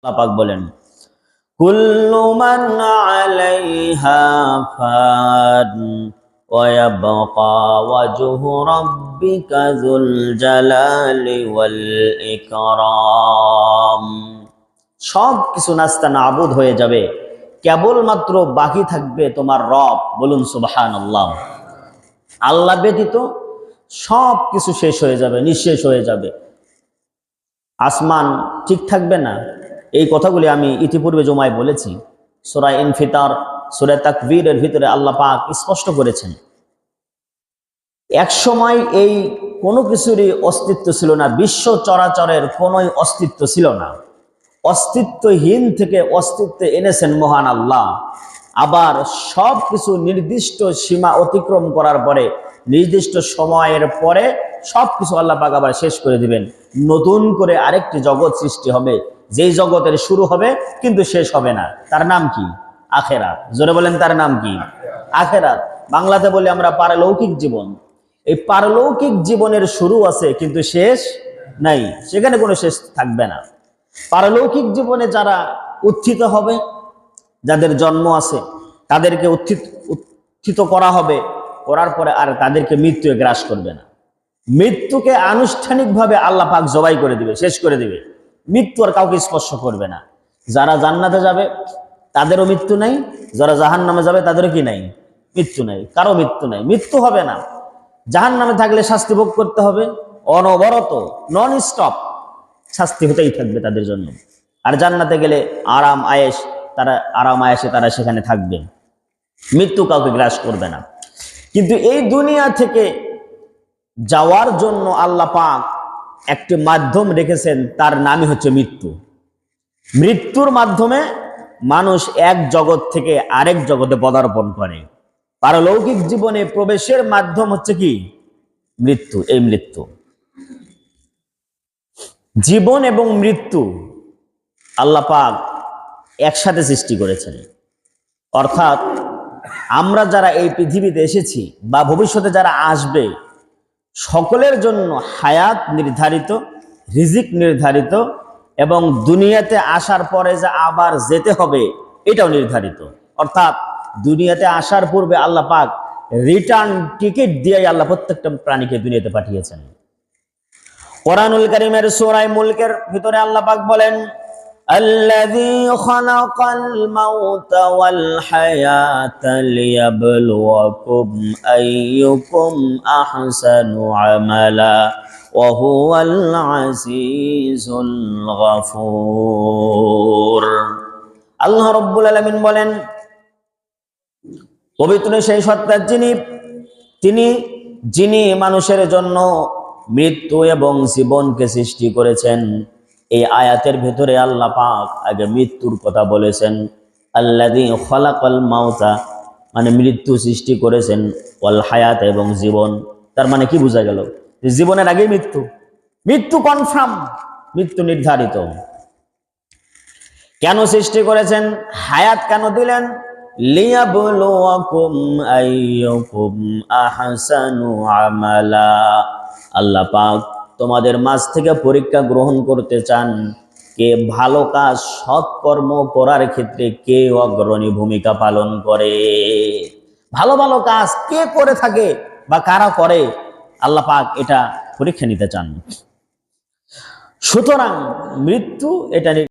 আল্লাহ পাক বলেন কুল্লু মান আলাইহা ফান ওয়া ইয়াবকা ওয়াজহু রাব্বিকা যুল জালালি ওয়াল ইকরাম। সব কিছু নাস্তা নাবুদ হয়ে যাবে, কেবলমাত্র বাকি থাকবে তোমার রব। বলুন সুবহানাল্লাহ। আল্লাহ ব্যতীত সব কিছু শেষ হয়ে যাবে, নিঃশেষ হয়ে যাবে। আসমান ঠিক থাকবে না। এই কথাগুলি আমি ইতিপূর্বে জুমায় বলেছি। সূরা ইনফিতার, সূরা তাকবীরের ভিতরে আল্লাহ পাক স্পষ্ট করেছেন, এক সময় এই কোনো কিছুরই অস্তিত্ব ছিল না, বিশ্ব চরাচরের কোনোই অস্তিত্ব ছিল না। অস্তিত্বহীন থেকে অস্তিত্বে এনেছেন মহান আল্লাহ। আবার সব কিছু নির্দিষ্ট সীমা অতিক্রম করার পরে, নির্দিষ্ট সময়ের পরে সব কিছু আল্লাহ পাক আবার শেষ করে দিবেন। নতুন করে আরেকটি জগৎ সৃষ্টি হবে, যেই জগতের শুরু হবে কিন্তু শেষ হবে না। তার নাম কি? আখেরাত। জোরে বলেন, তার নাম কি? আখেরাত। বাংলাতে বলি আমরা পারলৌকিক জীবন। এই পারলৌকিক জীবনের শুরু আছে কিন্তু শেষ নাই, সেখানে কোনো শেষ থাকবে না। পারলৌকিক জীবনে যারা উত্থিত হবে, যাদের জন্ম আছে, তাদেরকে উত্থিত করা হবে, করার পরে আর তাদেরকে মৃত্যু গ্রাস করবে না। মৃত্যুকে আনুষ্ঠানিকভাবে আল্লাহ পাক জবাই করে দিবে, শেষ করে দিবে। মৃত্যু আর কাউকে স্পর্শ করবে না। যারা জান্নাতে যাবে তাদেরও মৃত্যু নাই, যারা জাহান্নামে যাবে তাদেরও কি নাই? মৃত্যু নাই, কারো মৃত্যু নাই, মৃত্যু হবে না। জাহান্নামে থাকলে শাস্তি ভোগ করতে হবে, অনবরত নন স্টপ শাস্তি হতেই থাকবে তাদের জন্য। আর জান্নাতে গেলে আরাম আয়েশ, তারা আরাম আয়েশে তারা সেখানে থাকবে, মৃত্যু কাউকে গ্রাস করবে না। কিন্তু এই দুনিয়া থেকে যাওয়ার জন্য আল্লাহ পাক একটি মাধ্যম রেখেছেন, তার নামই হচ্ছে মৃত্যু। মৃত্যুর মাধ্যমে মানুষ এক জগৎ থেকে আরেক জগতে পদার্পণ করে। পারলৌকিক জীবনে প্রবেশের মাধ্যম হচ্ছে কি? মৃত্যু। এই মৃত্যু, জীবন এবং মৃত্যু আল্লাহ পাক একসাথে সৃষ্টি করেছেন। অর্থাৎ আমরা যারা এই পৃথিবীতে এসেছি বা ভবিষ্যতে যারা আসবে, সকলের জন্য হায়াত নির্ধারিত, রিজিক নির্ধারিত, এবং দুনিয়াতে আসার পরে যে আবার যেতে হবে এটাও নির্ধারিত। অর্থাৎ দুনিয়াতে আসার পূর্বে আল্লাহ পাক রিটার্ন টিকিট দিয়ে আল্লাহ প্রত্যেকটা প্রাণীকে দুনিয়াতে পাঠিয়েছেন। কোরআনুল কারীমের সূরা মুলকের ভিতরে আল্লাহ পাক বলেন, আল্লাযী খালাকাল মাউতা ওয়াল হায়াতা লিয়াবলুয়াকুম আইয়ুকুম আহসানু আমালা ওয়া হুয়াল আজিজুল গফুর। আল্লাহ রাব্বুল আলামিন বলেন, পবিত্র সেই সত্তা যিনি মানুষের জন্য মৃত্যু এবং জীবনকে সৃষ্টি করেছেন। এই আয়াতের ভেতরে আল্লাহ পাক আগে মৃত্যুর কথা বলেছেন। আল্লাযী খালাকাল মাউতা মানে মৃত্যু সৃষ্টি করেছেন, ওয়াল হায়াত এবং জীবন। তার মানে কি বোঝা গেল? জীবনের আগে মৃত্যু, মৃত্যু কনফার্ম, মৃত্যু নির্ধারিত। কেন সৃষ্টি করেছেন? হায়াত কেন দিলেন? লিয়াবলুয়াকুম আইয়ুকুম আহসানু আমালা। আল্লাহ পাক তোমাদের মাঝ থেকে পরীক্ষা গ্রহণ করতে চান, কে ভালো কাজ, সৎকর্ম করার ক্ষেত্রে কে অগ্রণী ভূমিকা পালন করে। ভালো ভালো কাজ কে করে থাকে বা কারা করে, আল্লাহ পাক এটা পরীক্ষা নিতে চান। সুতরাং মৃত্যু এটা